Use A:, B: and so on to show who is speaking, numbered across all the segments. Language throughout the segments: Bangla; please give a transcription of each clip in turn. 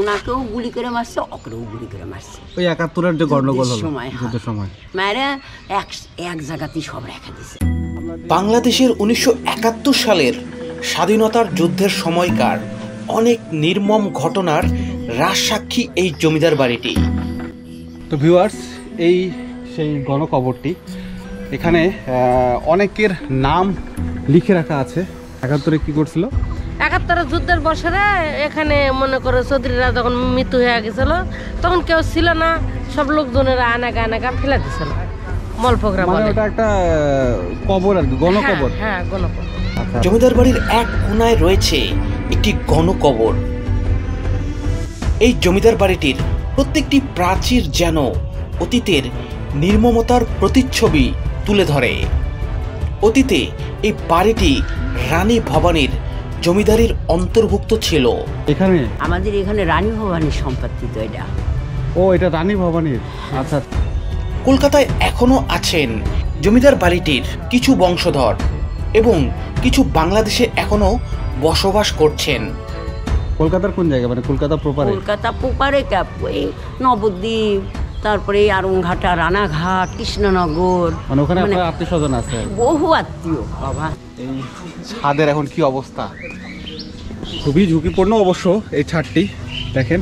A: ওনাকেও গুলি করে মারছে, ওকেও গুলি করে মারছে।
B: ওই ৭১-এর যে গন্ডগোল হলো যুদ্ধের সময়
A: মায়েরা এক জায়গাতেই সব রেখে দিছে।
C: বাংলাদেশের ১৯৭১ সালের স্বাধীনতার যুদ্ধের সময়কার অনেক নির্মম ঘটনার রাজসাক্ষী এই জমিদার বাড়িটি।
B: তো ভিউয়ার্স, এই সেই গণকবরটি। এখানে অনেকের নাম লিখে রাখা আছে। ৭১-এ কি করছিল?
D: ৭১ যুদ্ধের বছরে এখানে মনে করো চৌধুরীরা যখন মৃত্যু হয়ে গেছিল তখন কেউ ছিল না, সব লোকজনেরা আনাগা ফেলে দিছিল মলপোকরা বলে।
B: ওটা একটা কবর আর কি, গণকবর।
D: হ্যাঁ, গণকবর।
C: জমিদার বাড়ির এক কোণায় রয়েছে একটি গণকবর। এই জমিদার বাড়িটির প্রত্যেকটি প্রাচীর যেন অতীতের নির্মমতার প্রতিচ্ছবি তুলে ধরে। অতীতে এই বাড়িটি রানী ভবানীর জমিদারির অন্তর্ভুক্ত ছিল।
B: এখানে
A: আমাদের এখানে রানী ভবানীর সম্পত্তি তো এটা।
B: ও, এটা রানী ভবানীর। আচ্ছা।
C: কলকাতায় এখনো আছেন জমিদার বাড়িটির কিছু বংশধর এবং কিছু বাংলাদেশে এখনো বসবাস করছেন।
B: কলকাতার কোন জায়গা? মানে কলকাতা প্রপারে?
A: কলকাতা প্রপারে এই নবদ্বীপ, তারপরে আরংঘাটা, রানাঘাট, কৃষ্ণনগর,
B: মানে ওখানে আপনার আত্মীয় স্বজন আছে?
A: বহু আত্মীয়। বাবা,
B: এই ছাদের এখন কি অবস্থা? খুবই ঝুঁকিপূর্ণ অবশ্য এই ছাদটি। দেখেন,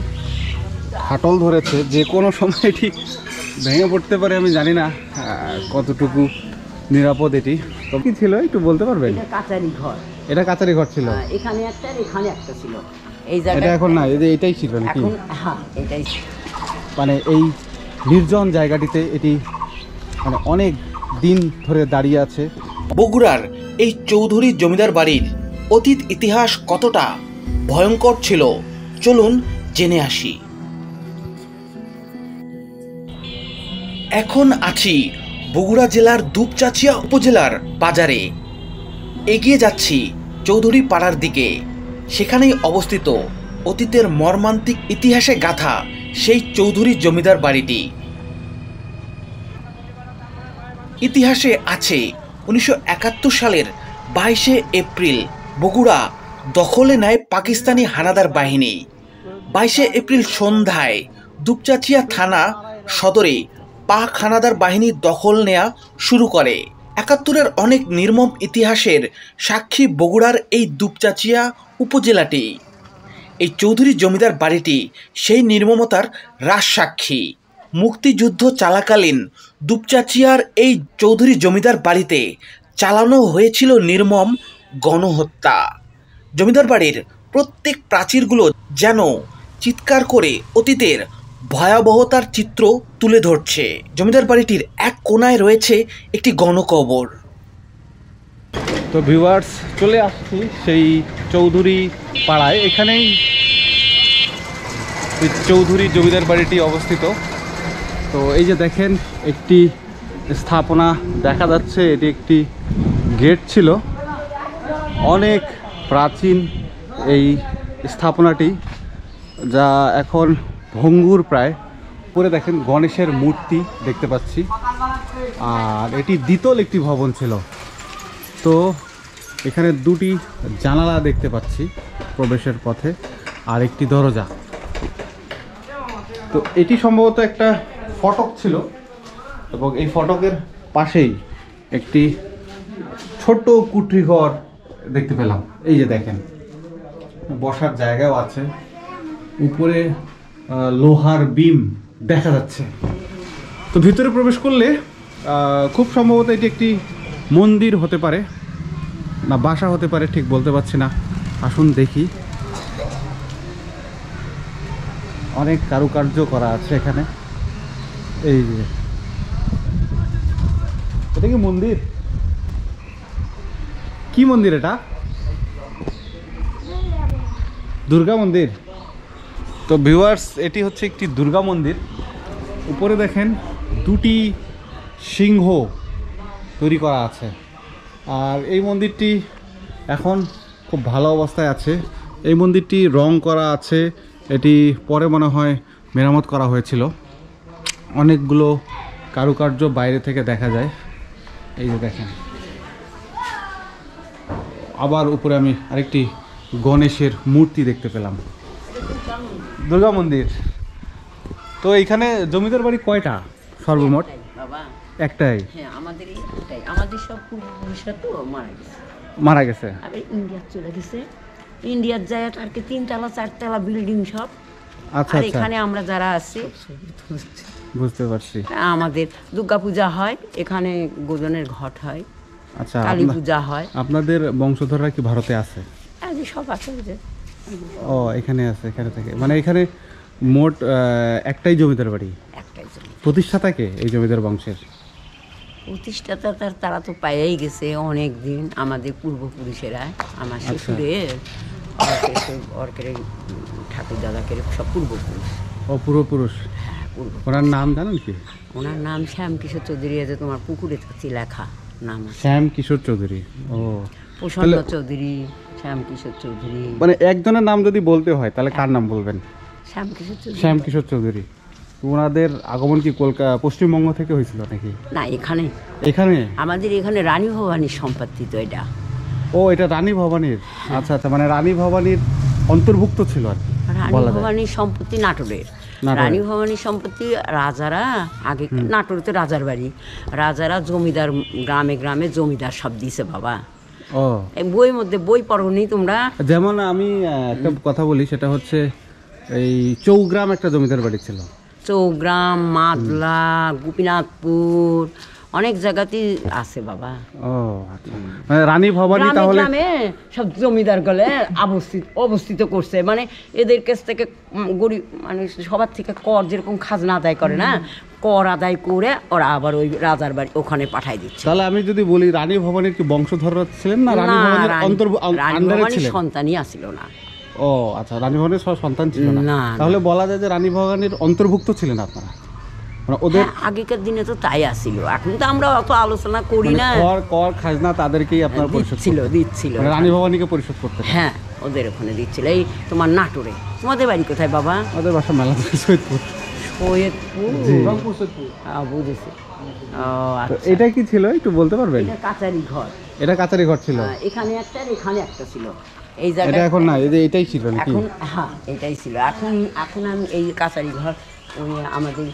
B: ফাটল ধরেছে, যে কোনো সময় এটি ভেঙে পড়তে পারে। আমি জানি না কতটুকু নিরাপদ এটি। তো কি ছিল একটু বলতে পারবেন?
A: এটা কাচারি ঘর।
B: এটা কাচারি ঘর ছিল?
A: এখানে একটা, এখানে একটা ছিল। এই
B: এটা
A: জায়গা
B: এখন না, এটাই ছিল নাকি?
A: এখন হ্যাঁ, এটাই।
B: মানে এই নির্জন জায়গাটিতে এটি মানে অনেক দিন ধরে দাঁড়িয়ে আছে।
C: বগুড়ার এই চৌধুরী জমিদার বাড়ির অতীত ইতিহাস কতটা ভয়ঙ্কর ছিল, চলুন জেনে আসি। এখন আছি বগুড়া জেলার দুপচাচিয়া উপজেলার বাজারে। এগিয়ে যাচ্ছি চৌধুরী পাড়ার দিকে। সেখানেই অবস্থিত অতীতের মর্মান্তিক ইতিহাসে গাথা সেই চৌধুরী জমিদার বাড়িটি। ইতিহাসে আছে ১৯৭১ সালের ২২শে এপ্রিল বগুড়া দখলে নেয় পাকিস্তানি হানাদার বাহিনী। ২২শে এপ্রিল সন্ধ্যায় দুপচাচিয়া থানা সদরে পাক হানাদার বাহিনী দখল নেয়া শুরু করে। ৭১-এর অনেক নির্মম ইতিহাসের সাক্ষী বগুড়ার এই দুপচাচিয়া উপজেলাটি। এই চৌধুরী জমিদার বাড়িটি সেই নির্মমতার রাজসাক্ষী। মুক্তিযুদ্ধ চলাকালীন দুপচাচিয়ার এই চৌধুরী জমিদার বাড়িতে চালানো হয়েছিল নির্মম গণহত্যা। জমিদার বাড়ির প্রত্যেক প্রাচীরগুলো যেন চিৎকার করে অতীতের ভয়াবহতার চিত্র তুলে ধরছে। জমিদার বাড়িটির এক কোণায় রয়েছে একটি গণকবর।
B: তো ভিউয়ার্স, চলে আসছি সেই চৌধুরী পাড়ায়। এখানেই চৌধুরী জমিদার বাড়িটি অবস্থিত। তো এই যে দেখেন, একটি স্থাপনা দেখা যাচ্ছে। এটি একটি গেট ছিল। অনেক প্রাচীন এই স্থাপনাটি, যা এখন ভঙ্গুর প্রায়। উপরে দেখেন গণেশের মূর্তি দেখতে পাচ্ছি। আর এটি দ্বিতল একটি ভবন ছিল। তো এখানে দুটি জানালা দেখতে পাচ্ছি প্রবেশের পথে, আর একটি দরজা। তো এটি সম্ভবত একটা ফটক ছিল, এবং এই ফটকের পাশেই একটি ছোট্ট কুঠরি ঘর দেখতে পেলাম। এই যে দেখেন, বসার জায়গাও আছে। উপরে লোহার বিম দেখা যাচ্ছে। তো ভিতরে প্রবেশ করলে খুব সম্ভবত এটি একটি মন্দির হতে পারে, না বাসা হতে পারে, ঠিক বলতে পারছি না। আসুন দেখি। অনেক কারুকার্য করা আছে এখানে। এই যে, এটা কি মন্দির? কি মন্দির এটা? দুর্গা মন্দির। তো ভিউয়ার্স, এটি হচ্ছে একটি দুর্গা মন্দির। উপরে দেখেন দুটি সিংহ তৈরি করা আছে। আর এই মন্দিরটি এখন খুব ভালো অবস্থায় আছে। এই মন্দিরটি রং করা আছে। এটি পরে মনে হয় মেরামত করা হয়েছিল। অনেকগুলো কারুকার্য বাইরে থেকে দেখা যায়। এই যে দেখেন, আবার উপরে আমি আরেকটি গণেশের মূর্তি দেখতে পেলাম। দুর্গা মন্দির। তো এইখানে জমিদার বাড়ি কয়টা সর্বমোট?
A: বাবা
B: একটাই।
A: হ্যাঁ আমাদের এইটাই, আমাদের সব পূর্বপুরুষরা তো মারা গেছে,
B: মারা গেছে।
A: আবার ইন্ডিয়া চলে গেছে। ইন্ডিয়ার জায়গাটা আর কি 3 তলা 4 তলা বিল্ডিং সব।
B: আচ্ছা
A: আর
B: আচ্ছা,
A: এখানে আমরা যারা আছি
B: বুঝতে পারছি।
A: আমাদের দুর্গা পূজা হয় এখানে, গোজনের ঘট হয়,
B: আচ্ছা,
A: কালী পূজা হয়।
B: আপনাদের বংশধররা কি ভারতে আছে?
A: এই যে সব আছে ওই যে।
B: ও এখানে আছে, এখানে থেকে মানে এখানে মোট একটাই জমিদার বাড়ি।
A: একটাই জমি।
B: প্রতিষ্ঠাতাকে এই জমিদার বংশের?
A: প্রতিষ্ঠাতা তারা তো পাইয়াই গেছে অনেক দিন, আমাদের পূর্বপুরুষেরা। আমার শ্বশুরের অর্কের ঠাকুর দাদাকে সব পূর্বপুরুষ।
B: ও পূর্বপুরুষ।
A: হ্যাঁ পূর্ব।
B: ওনার নাম জানেন কি?
A: ওনার নাম শ্যাম কিশোর চৌধুরী, আছে তোমার পুকুরে থাকছি লেখা নাম আছে।
B: শ্যাম কিশোর চৌধুরী। ও
A: প্রসন্ন চৌধুরী, শ্যাম কিশোর চৌধুরী।
B: মানে একজনের নাম যদি বলতে হয় তাহলে কার নাম বলবেন?
A: শ্যাম কিশোর চৌধুরী।
B: শ্যাম কিশোর চৌধুরী। তো ওনাদের আগমন কি কলকাতা পশ্চিমবঙ্গ থেকে হয়েছিল নাকি?
A: না এখানে,
B: এখানে
A: আমাদের এখানে রানী ভবানীর সম্পত্তি তো এটা।
B: ও এটা রানী ভবানীর। আচ্ছা আচ্ছা, মানে রানী ভবানীর অন্তর্ভুক্ত ছিল আর কি
A: রানী
B: বলা যায়।
A: ভবানীর সম্পত্তি নাটোরের।
B: নাটোরের।
A: রানী ভবানীর সম্পত্তি রাজারা আগে, নাটোরে তো রাজার বাড়ি, রাজারা জমিদার গ্রামে গ্রামে জমিদার সব দিছে বাবা।
B: ও
A: এই বইয়ের মধ্যে বই পড়োনি তোমরা?
B: যেমন আমি একটা কথা বলি, সেটা হচ্ছে এই চৌগ্রাম একটা জমিদার বাড়ি ছিল।
A: চৌগ্রাম, মাদলা, গোপীনাথপুর, অনেক জায়গাতেই আছে বাবা।
B: ও আচ্ছা, মানে রানী ভবানী
A: গ্রামে
B: তাহলে
A: গ্রামে সব জমিদার গলে অবস্থিত করছে। মানে এদের কাছ থেকে গরিব মানুষ সবার থেকে কর যেরকম খাজনা আদায় করে না, কর আদায় করে ওরা আবার ওই রাজার বাড়ি ওখানে পাঠাই দিচ্ছে।
B: তাহলে আমি যদি বলি রানী ভবানীর কি বংশধররা ছিলেন না রানী ভবানীর
A: রানী
B: আন্ডারে
A: ভবানীর
B: ছিলেন?
A: সন্তানই আসিল না।
B: ও আচ্ছা, রানী ভবানীর সন্তান ছিল না।
A: না,
B: তাহলে বলা যায় যে রানী ভবানীর অন্তর্ভুক্ত ছিলেন আপনারা, মানে ওদের
A: হ্যাঁ, আগেকার দিনে তো তাই আসিল। এখন তো আমরা অত আলোচনা করি না।
B: কর কর খাজনা তাদেরকেই আপনার পরিশোধ
A: দিচ্ছিল
B: করতেন।
A: দিচ্ছিল
B: মানে রানী ভবানীকে পরিশোধ করতে।
A: হ্যাঁ ওদের ওখানে দিচ্ছিল। এই তোমার নাটোরে। তোমাদের বাড়ি কোথায় বাবা?
B: ওদের বাসা মেলা সৈয়দপুর।
A: সৈয়দপুর।
B: জি।
A: বুঝেছি। ও
B: তো
A: আচ্ছা।
B: এটা কি ছিল একটু বলতে পারবেন?
A: এটা কাচারি ঘর।
B: এটা কাচারি ঘর ছিল।
A: এখানে একটা আর এখানে একটা ছিল। এই
B: এটা
A: জায়গায়
B: এখন না, এটাই ছিল নাকি?
A: এখন হ্যাঁ এটাই ছিল। এখন এখন আমি এই কাচারি ঘর ওই আমাদের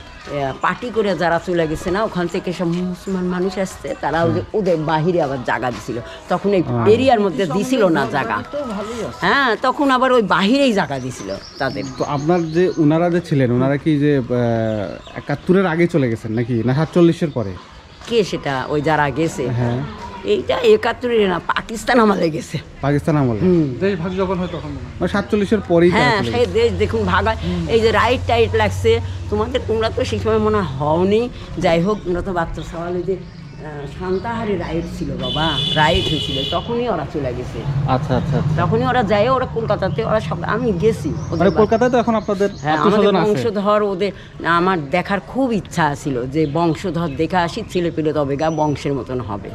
A: পার্টি করে যারা চলে গেছে না, ওখান থেকে সব মুসলমান মানুষ আসছে, তারা ওদের বাহিরে আবার জায়গা দিছিল। তখন এই এরিয়ার মধ্যে দিছিল না জায়গা। হ্যাঁ তখন আবার ওই বাহিরেই জায়গা দিছিল তাদের।
B: তো আপনার যে ওনারা যে ছিলেন, ওনারা কি যে 71-এর আগে চলে গেছেন নাকি না 47-এর পরে?
A: কে সেটা? ওই যারা গেছে
B: হ্যাঁ,
A: এইটা 71-এর না, পাকিস্তান আমলে গেছে।
B: পাকিস্তান আমলে দেশ ভাগ যখন হয় তখন, মানে 47-এর পরেই তারা
A: হ্যাঁ
B: চলে
A: সেই
B: গেছে।
A: দেশ দেখুন ভাগা। এই যে রাইট টাইট লাগছে তোমাদের, তোমরা তো সেই সময় মনে হয় হওনি। যাই হোক, তোমরা তো বাচ্চা সবাই যে শান্তাহারে রাইট ছিল বাবা, রাইট হয়েছিল, তখনই ওরা চলে গেছে।
B: আচ্ছা আচ্ছা আচ্ছা।
A: তখনই ওরা যায়, ওরা কলকাতাতে, ওরা সব আমি গেছি ওদের
B: মানে
A: বাড়ি।
B: কলকাতায় তো এখন আপনাদের
A: হ্যাঁ আমাদের
B: আত্মীয়স্বজন আছে?
A: বংশধর ওদের আমার দেখার খুব ইচ্ছা ছিল, যে বংশধর দেখে আসি, ছেলে পেলে তবে গা বংশের মতন হবে।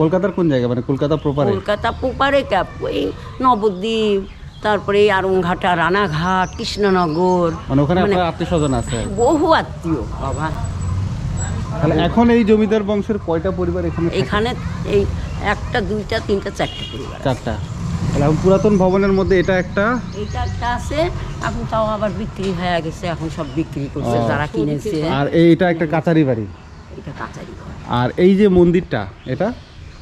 B: কলকাতার কোন জায়গা, মানে কলকাতা প্রপারে?
A: কলকাতা পোপারে ওই নবদ্বীপ, তারপরে আরংঘাটা, রানাঘাট, কৃষ্ণনগর,
B: মানে ওখানে আপনার আত্মীয়স্বজন আছে?
A: বহু আত্মীয় বাবা।
B: তাহলে এখন এই জমিদার বংশের কয়টা পরিবার এখানে থাকে?
A: এখানে এই 1টা 2টা 3টা 4টা পরিবার।
B: 4টা। তাহলে এখন পুরাতন ভবনের মধ্যে এটা একটা,
A: এইটা একটা আছে, এখন তাও আবার বিক্রি হয়ে গেছে, এখন সব বিক্রি করছে যারা কিনেছে।
B: আর এইটা একটা কাচারি বাড়ি।
A: এটা কাচারি ঘর।
B: আর এই যে মন্দিরটা, এটা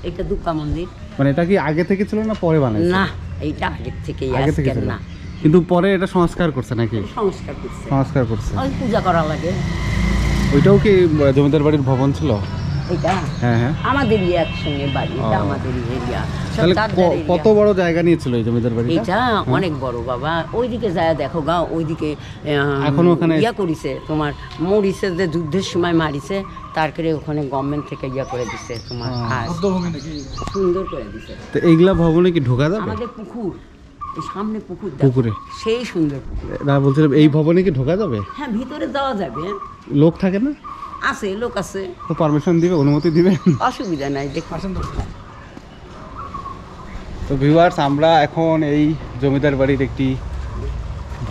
A: এটা দুর্গা মন্দির।
B: মানে এটা কি আগে থেকে ছিল না পরে বানাইছে?
A: না এইটা আগের থেকেই
B: আগে থেকে
A: আজকের
B: ছিল,
A: না,
B: কিন্তু পরে এটা সংস্কার করছে নাকি?
A: সংস্কার করছে।
B: সংস্কার করছে।
A: ওই পূজা করা লাগে।
B: ওইটাও কি জমিদার বাড়ির ভবন ছিল?
A: এটা
B: হ্যাঁ হ্যাঁ।
A: আমাদেরই একসঙ্গে বাড়ি, এটা
B: ও।
A: আমাদেরই এরিয়া।
B: তাহলে কত বড় জায়গা নিয়েছিল এই জমিদার বাড়িটা?
A: এটা অনেক বড় বাবা। ওইদিকে যায় দেখো গা, ওইদিকে
B: এখন ওখানে
A: ইয়া করিছে তোমার, মরিছে যে যুদ্ধের সময় মারিছে, তারপরে ওখানে গভর্নমেন্ট থেকে ইয়া করে দিছে তোমার, আর সুন্দর করে দিছে।
B: তো এইগুলা ভবনে কি ঢোকা যাবে?
A: আমাদের পুকুর, এই সামনে পুকুর দেখো,
B: পুকুরে?
A: সেই সুন্দর পুকুর।
B: না বলছিলাম এই ভবনে কি ঢোকা যাবে?
A: হ্যাঁ ভিতরে যাওয়া যাবে,
B: লোক থাকে না?
A: আছে লোক আছে,
B: তো পারমিশন দিবে, অনুমতি দিবে?
A: অসুবিধা নাই। দেখুন
B: তো ভিউয়ার্স, আমরা এখন এই জমিদার বাড়ির একটি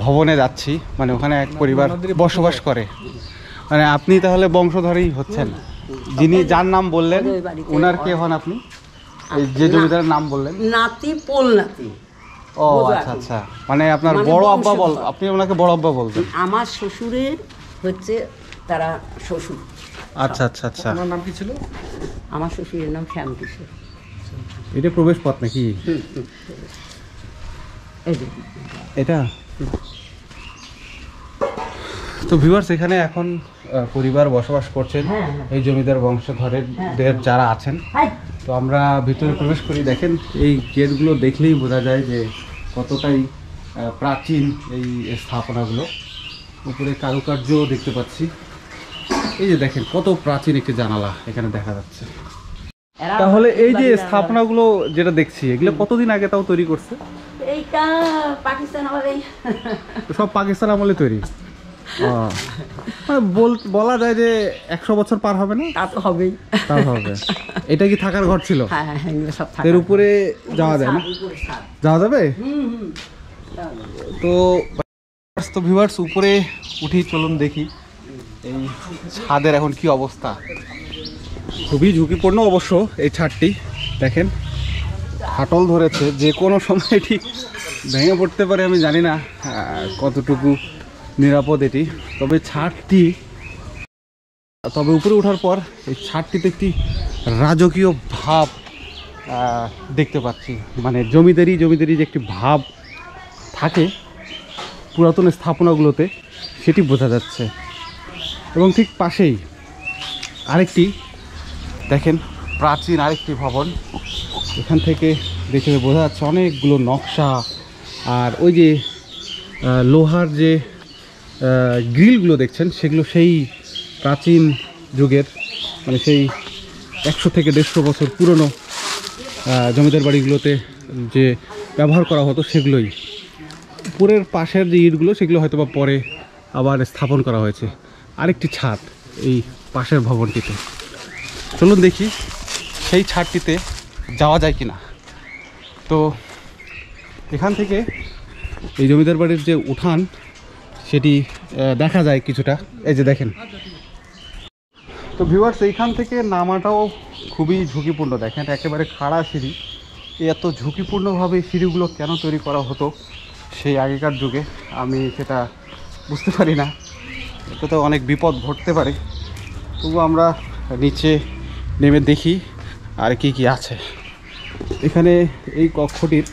B: ভবনে যাচ্ছি, মানে ওখানে এক পরিবার বসবাস করে। মানে আপনি তাহলে বংশধরই হচ্ছেন, যিনি যার নাম বললেন, ওনার কে হন আপনি? এই যে জমিদারের নাম বললেন?
A: নাতি পোল নাতি।
B: ও
A: বোঝো
B: আচ্ছা
A: এখন।
B: আচ্ছা, মানে আপনার
A: মানে
B: বড় আব্বা বল,
A: বংশধর।
B: আপনি ওনাকে বড় আব্বা বলতেন?
A: আমার শ্বশুরের হচ্ছে তারা শ্বশুর।
B: আচ্ছা আচ্ছা আচ্ছা।
E: আপনার নাম কি ছিল?
A: আমার শ্বশুরের নাম শ্যামকিশোর।
B: এটা প্রবেশ পথ নাকি
A: এই যে
B: এটা? তো ভিউয়ার্স, এখানে এখন পরিবার বসবাস করছেন, এই জমিদার বংশধরের যারা আছেন। তো আমরা ভিতরে প্রবেশ করি। দেখেন এই গেটগুলো দেখলেই বোঝা যায় যে কতটাই প্রাচীন এই স্থাপনাগুলো। উপরে কারুকার্য দেখতে পাচ্ছি। এই যে দেখেন কত প্রাচীন একটি জানালা এখানে দেখা যাচ্ছে।
A: এরা
B: তাহলে এই যে
A: বাড়ির
B: স্থাপনাগুলো যেটা দেখছি, এগুলো কতদিন আগে তাও তৈরি করছে?
A: এইটা পাকিস্তান আমার এই
B: সব পাকিস্তান আমলে তৈরি। মানে বলা যায় যে 100 বছর পার হবে না?
A: তা তো হবেই।
B: তাও হবে। এটা কি থাকার ঘর ছিল?
A: হ্যাঁ হ্যাঁ, এগুলো সব থাকে।
B: এর উপরে যাওয়া যায় না?
A: উপরে ছাদ।
B: যাওয়া যাবে?
A: তাহলে
B: তো ভিউয়ার্স, উপরে উঠি, চলুন দেখি এই ছাদের এখন কি অবস্থা। খুবই ঝুঁকিপূর্ণ অবশ্য এই ছাদটি। দেখেন ফাটল ধরেছে, যে কোনো সময় এটি ভেঙে পড়তে পারে। আমি জানি না কতটুকু নিরাপদ এটি। তবে উপরে ওঠার পর এই ছাদটিতে একটি রাজকীয় ভাব দেখতে পাচ্ছি। মানে জমিদারি যে একটি ভাব থাকে পুরাতন স্থাপনাগুলোতে, সেটি বোঝা যাচ্ছে। এবং ঠিক পাশেই আরেকটি দেখেন প্রাচীন আরেকটি ভবন। এখান থেকে দেখে বোঝা যাচ্ছে অনেকগুলো নকশা। আর ওই যে লোহার যে গ্রিলগুলো দেখছেন, সেগুলো সেই প্রাচীন যুগের, মানে সেই 100 থেকে 150 বছর পুরনো জমিদার বাড়িগুলোতে যে ব্যবহার করা হতো সেগুলোই। উপরের পাশের যে ইটগুলো, সেগুলো হয়তো বা পরে আবার স্থাপন করা হয়েছে। আরেকটি ছাদ এই পাশের ভবনটিতে। চলুন দেখি সেই ছাদটিতে যাওয়া যায় কিনা। তো এখান থেকে এই জমিদার বাড়ির যে উঠান, সেটি দেখা যায় কিছুটা। এই যে দেখেন। তো ভিউয়ার্স, এইখান থেকে নামাটাও খুবই ঝুঁকিপূর্ণ। দেখেন একেবারে খাড়া সিঁড়ি। এত ঝুঁকিপূর্ণভাবে সিঁড়িগুলো কেন তৈরি করা হতো সেই আগেকার যুগে, আমি সেটা বুঝতে পারি না। এটাতে অনেক বিপদ ঘটতে পারে। তবু আমরা নিচে নেমে দেখি আর কি কি আছে। এখানে এই কক্ষটির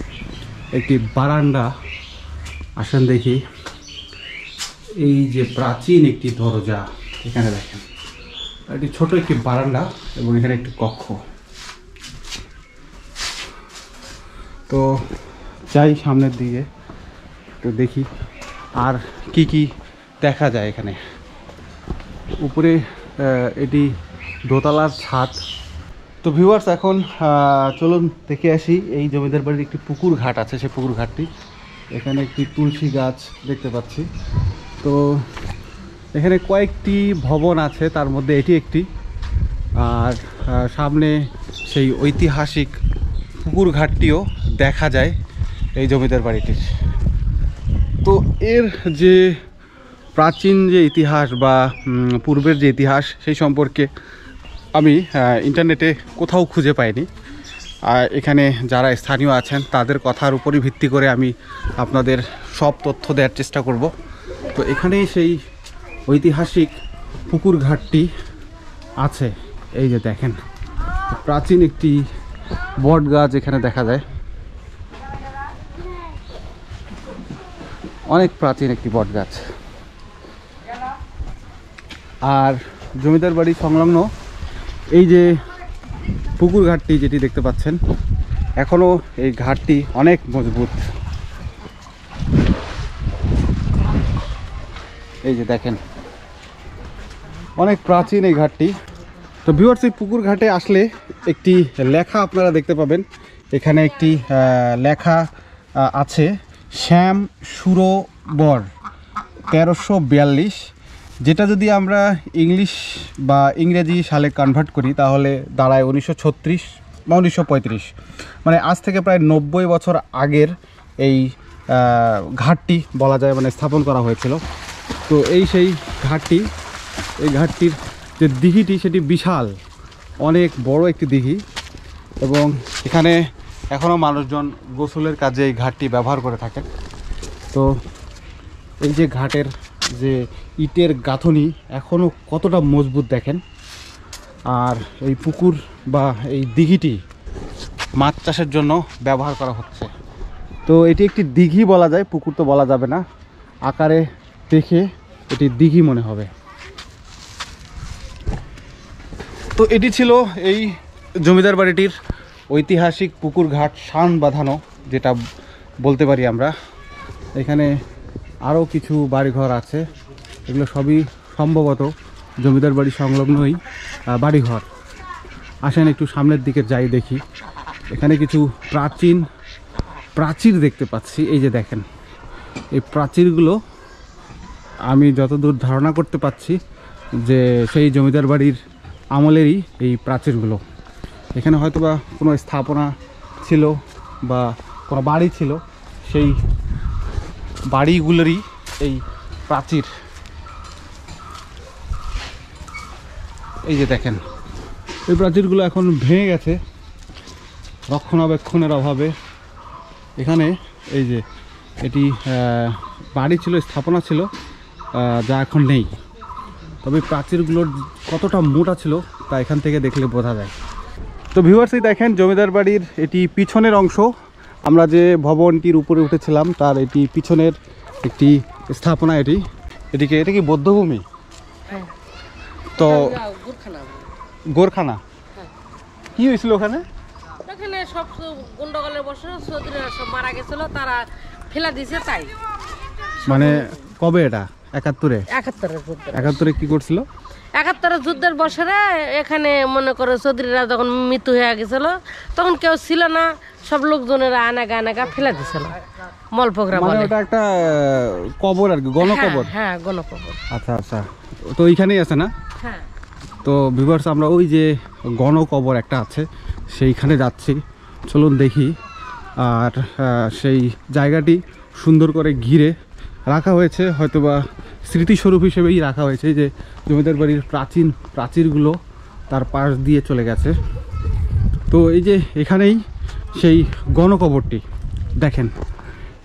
B: একটি বারান্দা, আসেন দেখি। এই যে প্রাচীন একটি দরজা, এখানে দেখেন একটি ছোট একটি বারান্দা এবং এখানে একটি কক্ষ। তো যাই সামনের দিকে, তো দেখি আর কি কি দেখা যায় এখানে। উপরে এটি দোতলার ছাদ। তো ভিউয়ার্স, এখন চলুন দেখে আসি। এই জমিদার বাড়ির একটি পুকুর ঘাট আছে, সেই পুকুর ঘাটটি। এখানে একটি তুলসী গাছ দেখতে পাচ্ছি। তো এখানে কয়েকটি ভবন আছে, তার মধ্যে এটি একটি। আর সামনে সেই ঐতিহাসিক পুকুর ঘাটটিও দেখা যায় এই জমিদার বাড়িটির। তো এর যে প্রাচীন যে ইতিহাস বা পূর্বের যে ইতিহাস, সেই সম্পর্কে আমি ইন্টারনেটে কোথাও খুঁজে পাইনি। আর এখানে যারা স্থানীয় আছেন তাদের কথার উপরই ভিত্তি করে আমি আপনাদের সব তথ্য দেওয়ার চেষ্টা করব। তো এখানেই সেই ঐতিহাসিক পুকুর ঘাটটি আছে। এই যে দেখেন প্রাচীন একটি বট গাছ এখানে দেখা যায়। অনেক প্রাচীন একটি বট গাছ। আর জমিদার বাড়ি সংলগ্ন এই যে পুকুর ঘাটটি যেটি দেখতে পাচ্ছেন, এখনও এই ঘাটটি অনেক মজবুত। এই যে দেখেন অনেক প্রাচীন এই ঘাটটি। তো ভিউয়ার্স, এই পুকুর ঘাটে আসলে একটি লেখা আপনারা দেখতে পাবেন। এখানে একটি লেখা আছে, শ্যাম সুরবর 1342। যেটা যদি আমরা ইংলিশ বা ইংরেজি সালে কনভার্ট করি তাহলে দাঁড়ায় 1936 বা 1935। মানে আজ থেকে প্রায় 90 বছর আগের এই ঘাটটি বলা যায়, মানে স্থাপন করা হয়েছিল। তো এই সেই ঘাটটি। এই ঘাটটির যে দিঘিটি, সেটি বিশাল, অনেক বড় একটি দিঘি। এবং এখানে এখনও মানুষজন গোসলের কাজে এই ঘাটটি ব্যবহার করে থাকেন। তো এই যে ঘাটের যে ইটের গাঁথনি এখনও কতটা মজবুত দেখেন। আর এই পুকুর বা এই দিঘিটি মাছ চাষের জন্য ব্যবহার করা হচ্ছে। তো এটি একটি দিঘি বলা যায়, পুকুর তো বলা যাবে না, আকারে দেখে এটি দিঘি মনে হবে। তো এটি ছিল এই জমিদার বাড়িটির ঐতিহাসিক পুকুর ঘাট, শান বাঁধানো যেটা বলতে পারি আমরা। এখানে আরও কিছু বাড়িঘর আছে, এগুলো সবই সম্ভবত জমিদার বাড়ি সংলগ্নই বাড়িঘর। আসেন একটু সামনের দিকে যাই, দেখি। এখানে কিছু প্রাচীর দেখতে পাচ্ছি। এই যে দেখেন, এই প্রাচীরগুলো আমি যতদূর ধারণা করতে পারছি যে সেই জমিদার বাড়ির আমলেরই এই প্রাচীরগুলো। এখানে হয়তোবা কোনো স্থাপনা ছিল বা কোনো বাড়ি ছিল, সেই বাড়িগুলোরই এই প্রাচীর। এই যে দেখেন, এই প্রাচীরগুলো এখন ভেঙে গেছে রক্ষণাবেক্ষণের অভাবে। এখানে এই যে এটি বাড়ি ছিল, স্থাপনা ছিল, যা এখন নেই। তবে প্রাচীরগুলোর কতটা মোটা ছিল তা এখান থেকে দেখলে বোঝা যায়। তো ভিউয়ার্স, এই দেখেন জমিদার বাড়ির এটি পিছনের অংশ। আমরা যে ভবনটির উপরে উঠেছিলাম তার এটি পিছনের একটি স্থাপনা। এটা কি বৌদ্ধভূমি? তো গোরখানা কি হয়েছিল ওখানে?
D: ওখানে সব গন্ডগোলের বসে সৌদিরা সব মারা গেছিল, তারা ফেলা দিয়েছে। তাই
B: মানে কবে এটা? 71-এ? 71-এ কি করছিল?
D: 71-এর যুদ্ধের বছরে এখানে মনে করে চৌধুরীরা যখন মৃত্যু হয়ে গেছিল তখন কেউ ছিল না, সব লোকজনেরা আনাগা ফেলে দিছিল মলপোকরা বলে।
B: মানে ওটা একটা কবর আর কি, গণকবর।
D: হ্যাঁ, গণকবর।
B: আচ্ছা আচ্ছা, তো এইখানেই আছে না?
D: হ্যাঁ।
B: তো ভিউয়ার্স, আমরা ওই যে গণকবর একটা আছে সেইখানে যাচ্ছি, চলুন দেখি। আর সেই জায়গাটি সুন্দর করে ঘিরে রাখা হয়েছে, হয়তোবা স্মৃতিস্বরূপ হিসেবেই রাখা হয়েছে। যে জমিদার বাড়ির প্রাচীরগুলো তার পাশ দিয়ে চলে গেছে। তো এই যে এখানেই সেই গণকবরটি দেখেন,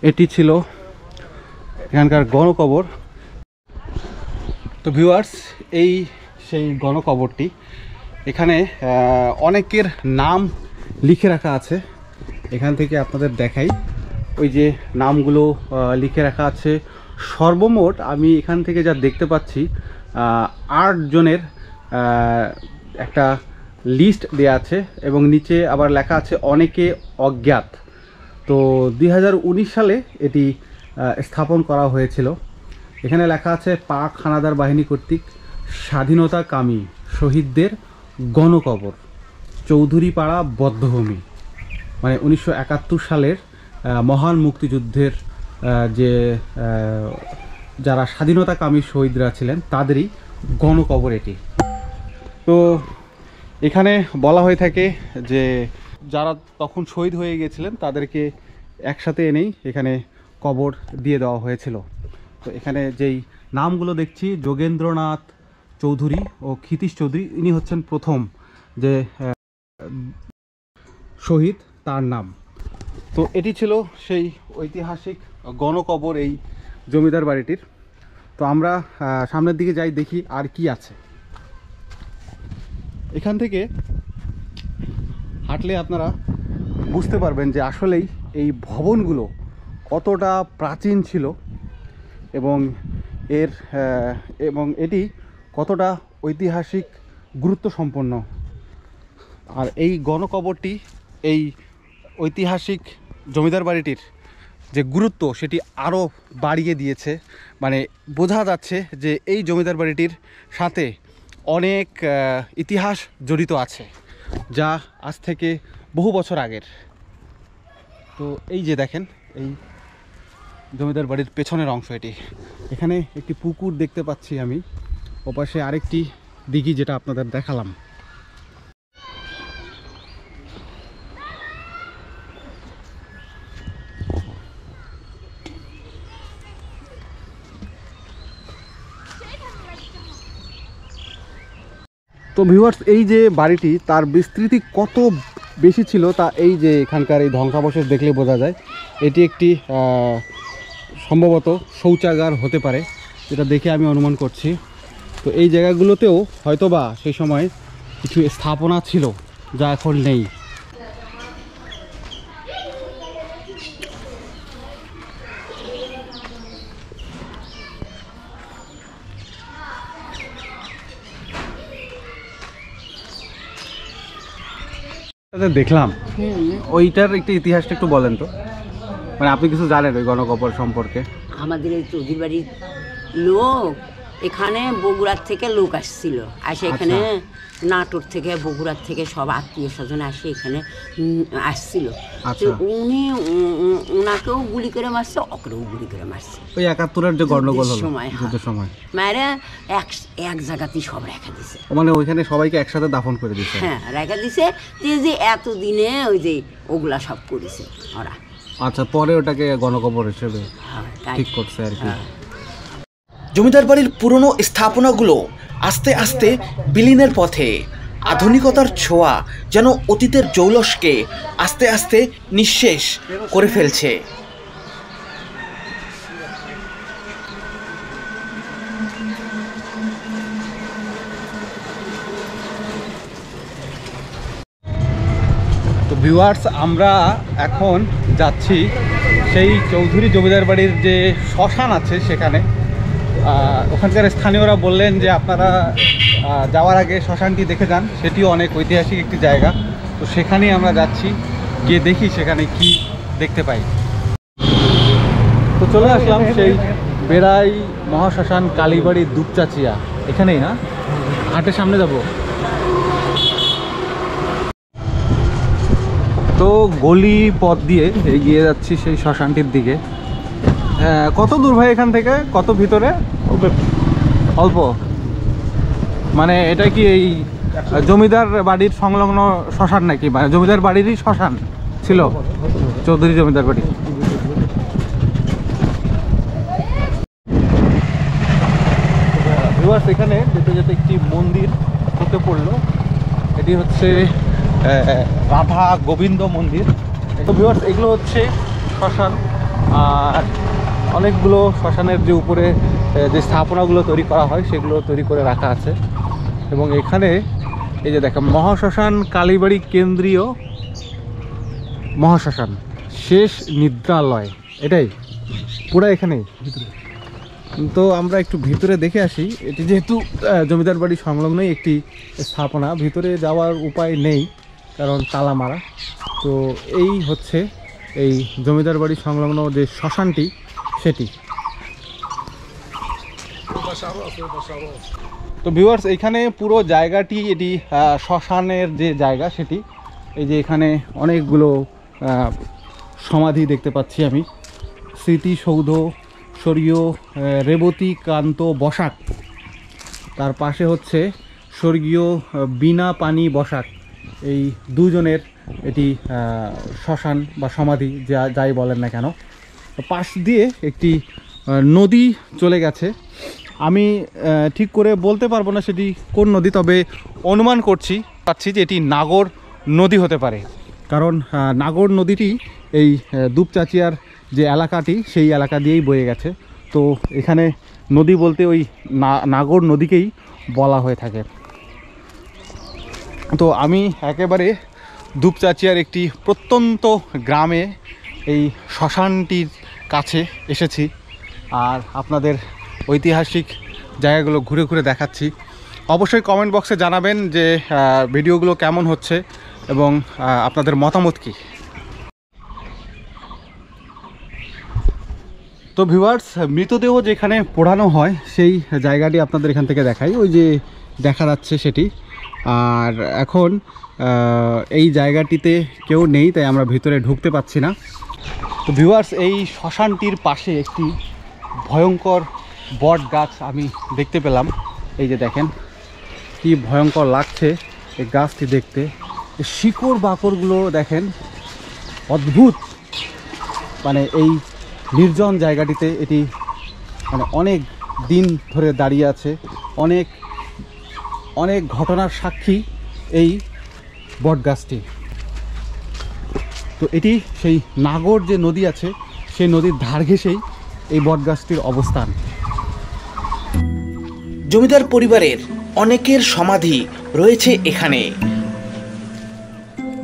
B: এটি ছিল এখানকার গণকবর। তো ভিউয়ার্স, এই সেই গণকবরটি। এখানে অনেকের নাম লিখে রাখা আছে। এখান থেকে আপনাদের দেখাই, ওই যে নামগুলো লিখে রাখা আছে। সর্বমোট আমি এখান থেকে যা দেখতে পাচ্ছি 8 জনের একটা লিস্ট দেয়া আছে, এবং নিচে আবার লেখা আছে অনেকে অজ্ঞাত। তো 2019 সালে এটি স্থাপন করা হয়েছিল। এখানে লেখা আছে পাক হানাদার বাহিনী কর্তৃক স্বাধীনতাকামী শহীদদের গণকবর, চৌধুরীপাড়া বদ্ধভূমি। মানে 1971 সালের মহান মুক্তিযুদ্ধের যে যারা স্বাধীনতাকামী শহীদরা ছিলেন তাদেরই গণকবর এটি। তো এখানে বলা হয়ে থাকে যে যারা তখন শহীদ হয়ে গিয়েছিলেন তাদেরকে একসাথে এনেই এখানে কবর দিয়ে দেওয়া হয়েছিল। তো এখানে যেই নামগুলো দেখছি, যোগেন্দ্রনাথ চৌধুরী ও ক্ষিতীশ চৌধুরী, ইনি হচ্ছেন প্রথম যে শহীদ, তার নাম। তো এটি ছিল সেই ঐতিহাসিক গণকবর এই জমিদার বাড়িটির। তো আমরা সামনের দিকে যাই, দেখি আর কি আছে। এখান থেকে হাঁটলে আপনারা বুঝতে পারবেন যে আসলেই এই ভবনগুলো কতটা প্রাচীন ছিল এবং এটি কতটা ঐতিহাসিক গুরুত্ব সম্পন্ন। আর এই গণকবরটি এই ঐতিহাসিক জমিদার বাড়িটির যে গুরুত্ব সেটি আরও বাড়িয়ে দিয়েছে। মানে বোঝা যাচ্ছে যে এই জমিদার বাড়িটির সাথে অনেক ইতিহাস জড়িত আছে, যা আজ থেকে বহু বছর আগের। তো এই যে দেখেন, এই জমিদার বাড়ির পেছনের অংশ এটি। এখানে একটি পুকুর দেখতে পাচ্ছি আমি, ওপাশে আরেকটি দিঘি যেটা আপনাদের দেখালাম। তো ভিউয়ার্স, এই যে বাড়িটি, তার বিস্তৃতি বেশি ছিল তা এই যে এখানকার এই ধ্বংসাবশেষ দেখলে বোঝা যায় এটি একটি সম্ভবত শৌচাগার হতে পারে, যেটা দেখে আমি অনুমান করছি। তো এই জায়গাগুলোতেও হয়তোবা সেই সময় কিছু স্থাপনা ছিল যা এখন নেই। দেখলাম ওইটার একটা ইতিহাসটা একটু বলেন তো, মানে আপনি কিছু জানেন ওই গণকবর সম্পর্কে?
A: আমাদের এই চৌধুরী বাড়ির লোক এখানে বগুড়ার থেকে লোক আসছিল, আসে এখানে নাটোর থেকে বগুড়ার থেকে সব আত্মীয় স্বজন আসে এখানে আসছিল। তো উনি ওনাকেও গুলি করে মারছে, ওকেও গুলি করে মারছে।
B: ওই 71-এর যে গন্ডগোল হলো
A: সময়
B: যুদ্ধের সময়
A: মায়েরা এক জায়গাতেই সব রেখা দিছে,
B: মানে ওইখানে সবাইকে একসাথে দাফন করে দিছে।
A: হ্যাঁ রেখা দিছে, যে এতদিনে ওই যে ওগুলা সব করেছে ওরা।
B: আচ্ছা, পরে ওটাকে গণকবর হিসেবে ঠিক করছে আর কি।
C: জমিদার বাড়ির পুরনো স্থাপনাগুলো আস্তে আস্তে বিলীনের পথে। আধুনিকতার ছোঁয়া যেন অতীতের জৌলসকে আস্তে আস্তে নিঃশেষ করে ফেলছে।
B: তো ভিউয়ার্স, আমরা এখন যাচ্ছি সেই চৌধুরী জমিদার বাড়ির যে শ্মশান আছে সেখানে। ওখানকার স্থানীয়রা বললেন যে আপনারা যাওয়ার আগে শ্মশানটি দেখে যান, সেটিও অনেক ঐতিহাসিক একটি জায়গা। তো সেখানেই আমরা যাচ্ছি, গিয়ে দেখি সেখানে কি দেখতে পাই। তো চলে আসলাম সেই বেড়াই মহাশ্মশান কালীবাড়ি দুপচাচিয়া, এখানেই না, হাটের সামনে যাব। তো গলি পথ দিয়ে এগিয়ে যাচ্ছি সেই শ্মশানটির দিকে। কত দূর ভাই এখান থেকে, কত ভিতরে? অল্প, মানে এটা কি এই জমিদার বাড়ির সংলগ্ন শ্মশান নাকি, মানে জমিদার বাড়িরই শ্মশান ছিল চৌধুরী জমিদার বাড়ি? ভিউয়ার্স, এখানে যেতে যেতে একটি মন্দির চোখে পড়লো, এটি হচ্ছে রাধা গোবিন্দ মন্দির। তো ভিউয়ার্স, এগুলো হচ্ছে শ্মশান, আর অনেকগুলো শ্মশানের যে উপরে যে স্থাপনাগুলো তৈরি করা হয় সেগুলো তৈরি করে রাখা আছে। এবং এখানে এই যে দেখেন মহাশ্মশান কালীবাড়ি কেন্দ্রীয় মহাশ্মশান শেষ নিদ্রালয়, এটাই পুরো এখানেই। তো আমরা একটু ভিতরে দেখে আসি। এটি যেহেতু জমিদার বাড়ি সংলগ্নই একটি স্থাপনা, ভিতরে যাওয়ার উপায় নেই কারণ তালা মারা। তো এই হচ্ছে এই জমিদার বাড়ি সংলগ্ন যে শ্মশানটি সেটি। তো ভিউয়ার্স, এইখানে পুরো জায়গাটি এটি শ্মশানের যে জায়গা সেটি। এই যে এখানে অনেকগুলো সমাধি দেখতে পাচ্ছি আমি, স্মৃতিসৌধ স্বর্গীয় রেবতী কান্ত বসাক, তার পাশে হচ্ছে স্বর্গীয় বিনা পানি বসাক। এই দুজনের এটি শ্মশান বা সমাধি যাই বলেন না কেন। পাশ দিয়ে একটি নদী চলে গেছে, আমি ঠিক করে বলতে পারবো না সেটি কোন নদী, তবে অনুমান পাচ্ছি যে এটি নাগর নদী হতে পারে, কারণ নাগর নদীটি এই দুপচাচিয়ার যে এলাকাটি সেই এলাকা দিয়েই বয়ে গেছে। তো এখানে নদী বলতে ওই নাগর নদীকেই বলা হয়ে থাকে। তো আমি একেবারে দুপচাচিয়ার একটি প্রত্যন্ত গ্রামে এই শ্মশানটির কাছে এসেছি, আর আপনাদের ঐতিহাসিক জায়গাগুলো ঘুরে ঘুরে দেখাচ্ছি। অবশ্যই কমেন্ট বক্সে জানাবেন যে ভিডিওগুলো কেমন হচ্ছে এবং আপনাদের মতামত কী। তো ভিউয়ার্স, মৃতদেহ যেখানে পোড়ানো হয় সেই জায়গাটি আপনাদের এখান থেকে দেখাই, ওই যে দেখা যাচ্ছে সেটি। আর এখন এই জায়গাটিতে কেউ নেই, তাই আমরা ভিতরে ঢুকতে পাচ্ছি না। তো ভিউয়ার্স, এই শ্মশানটির পাশে একটি ভয়ঙ্কর বট গাছ আমি দেখতে পেলাম। এই যে দেখেন কি ভয়ঙ্কর লাগছে এই গাছটি দেখতে, শিকড় বাকড়গুলো দেখেন অদ্ভুত। মানে এই নির্জন জায়গাটিতে এটি মানে অনেক দিন ধরে দাঁড়িয়ে আছে, অনেক অনেক ঘটনার সাক্ষী এই বটগাছটি। তো এটি সেই নাগর যে নদী আছে সেই নদীর ধার ঘেঁষেই এই বটগাছটির অবস্থান।
C: জমিদার পরিবারের অনেকের সমাধি রয়েছে এখানে।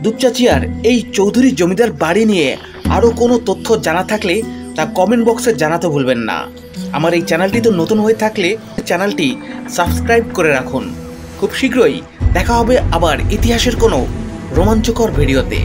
C: দুপচাচিয়ার এই চৌধুরী জমিদার বাড়ি নিয়ে আরও কোনো তথ্য জানা থাকলে তা কমেন্ট বক্সে জানাতে ভুলবেন না। আমার এই চ্যানেলটি তো নতুন হয়ে থাকলে চ্যানেলটি সাবস্ক্রাইব করে রাখুন। খুব শীঘ্রই দেখা হবে আবার ইতিহাসের কোনো রোমাঞ্চকর ভিডিওতে।